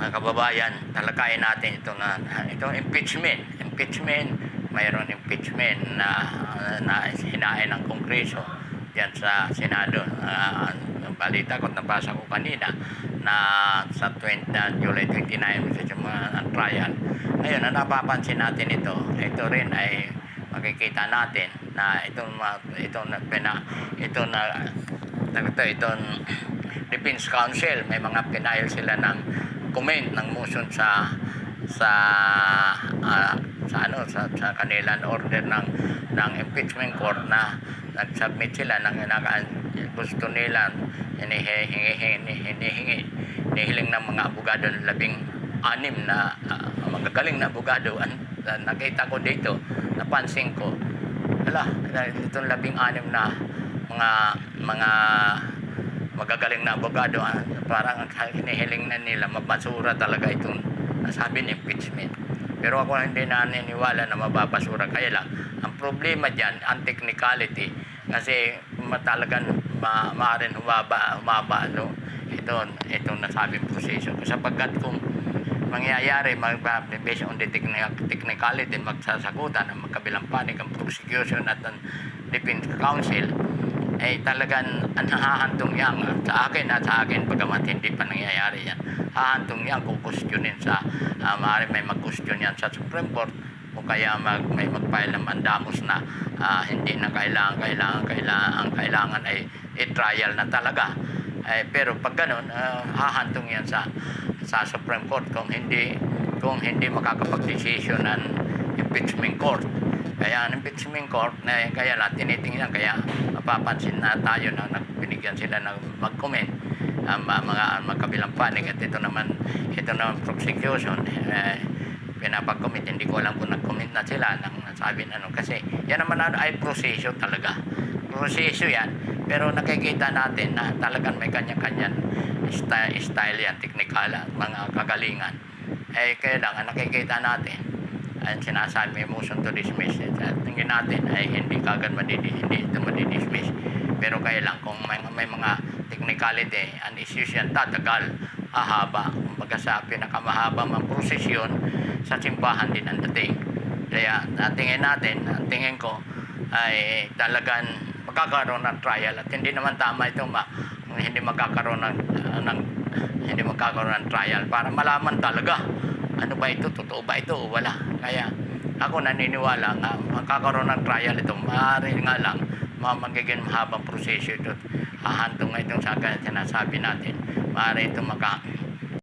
mga kababayan, talakayin natin itong impeachment. Mayroon impeachment na hinain ng Kongreso diyan sa Senado. Balita ko, nabasa ko kanina na sa July 29 yung mga trial. Ngayon, ang napapansin natin ito rin ay makikita natin na itong Defense Council, may mga pinail sila ng comment ng motion sa kanilang order ng impeachment court na nag-submit sila ng gusto nila hinihiling ng mga abogado ng 16 na magagaling na abogado. Nakita ko dito, napansin ko, itong 16 na mga magagaling na abogado, parang hinihiling na nila, mabasura talaga itong nasabi ng impeachment. Pero ako hindi naniniwala na mababasura. Kaya lang, ang problema dyan, ang technicality, kasi talagang maaaring humaba itong nasabing proseso. Sapagkat kung mangyayari, based on the technicality, magsasagutan ng magkabilang panig ang prosecution at ang Defense Council, ay talagang hahantong yan sa akin, pagamat hindi pa nangyayari yan, hahantong yan kung questionin maaaring may mag-question yan sa Supreme Court, o kaya may mag-file ng mandamus na hindi na kailangan ay i-trial na talaga. Pero pag ganun, hahantong yan sa Supreme Court kung hindi makakapag-decision ng impeachment court. Kaya ang impeachment court, kaya lang tinitingnan, kaya mapapansin na tayo na binigyan sila ng mag-comment mga magkabilang panig. At ito naman prosecution, pinapag-comment. Hindi ko alam kung nag-comment na sila ng sabi kasi yan naman ay proseso talaga. Proseso yan, pero nakikita natin na talagang may kanya-kanyang style yan, technical, mga kagalingan. Kaya lang, nakikita natin ang sinasabi, motion to dismiss. Tingin natin ay hindi ito madidismiss. Pero kaya lang, kung may mga technicality, ang issues yan tatagal, hahaba. Kumbaga sa pinakamahaba mang prosesyon, sa simbahan din ang dating. Kaya tingin ko ay talagang magkakaroon ng trial, at hindi naman tama ito hindi magkakaroon ng trial para malaman talaga ano ba ito, totoo ba ito o wala. Kaya ako naniniwala nga magkakaroon ng trial ito, maaari nga lang magiging mahabang proseso ito, hahantong nga itong sinasabi natin, maaari ito